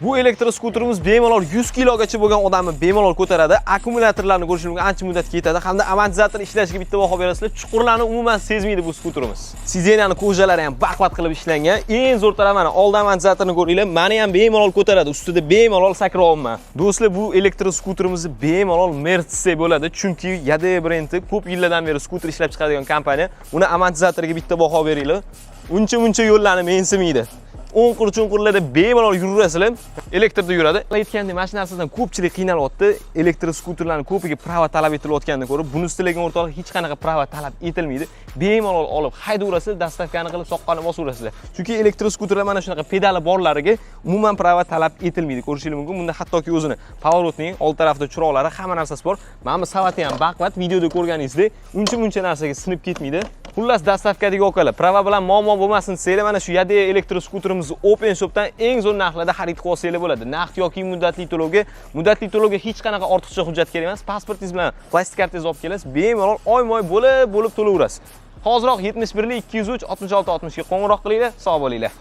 Bu elektroskuterimiz bemalol 100 kilogacha bo'lgan odamni bemalol ko'taradi. Akkumulyatorlarni ko'rishingiz mumkin, ancha muddat ketadi hamda amortizator ishlashiga bitta baho berasizlar. Chuqurlarni umuman sezmaydi bu skuterimiz. Sidenani ko'jalari ham baqvat qilib ishlangan. Eng zo'r tarafi mana old amortizatorni ko'ringlar. Meni ham bemalol ko'taradi. Ustida bemalol sakrayapman. Do'stlar, bu elektroskuterimiz bemalol Mercedes bo'ladi, chunki Yade brendi ko'p yillardan beri skuter ishlab chiqaradigan kompaniya. Uni amortizatoriga bitta baho beringlar. Uncha yo'llarni mensimaydi. O'nqir-cho'nqirlarda bemalol yuraverasizlar, elektrda yuradi. Aytgandek, mana shu narsadan ko'pchilik qiynalyapti. Elektroskuterlarning ko'piga prava talab etilayotganini ko'rib, bunisi lekin o'rtoqlar hech qanaqa prava talab etilmaydi. Bemalol olib haydaverasizlar, dastavkani qilib soqqani bosaverasizlar. Chunki elektroskuterlar mana shunaqa pedali borlariga umuman prava talab etilmaydi. Ko'rishingiz mumkin. Bunda hattoki o'zini pavorotning old tarafida chiroqlari, hamma narsasi bor. Mana bu savati ham baqvat, videoda ko'rganingizdek, uncha narsaga sinib ketmaydi. Xullas, dastavkadagi okalar, prava bilan muammo bo'lmasin desanglar, mana shu Yade elektroskuterimiz Open Shopdan eng zo'r narxlarda xarid qilib olsanglar bo'ladi. Naqd yoki muddatli to'lovga hech qanaqa ortiqcha hujjat kerak emas. Pasportingiz bilan plastik kartangizni olib kelasiz, bemalol oyma-oy bo'lib to'laverasiz. Hozirroq 71 203 66 60 ga qo'ng'iroq qilinglar, sog' bo'linglar.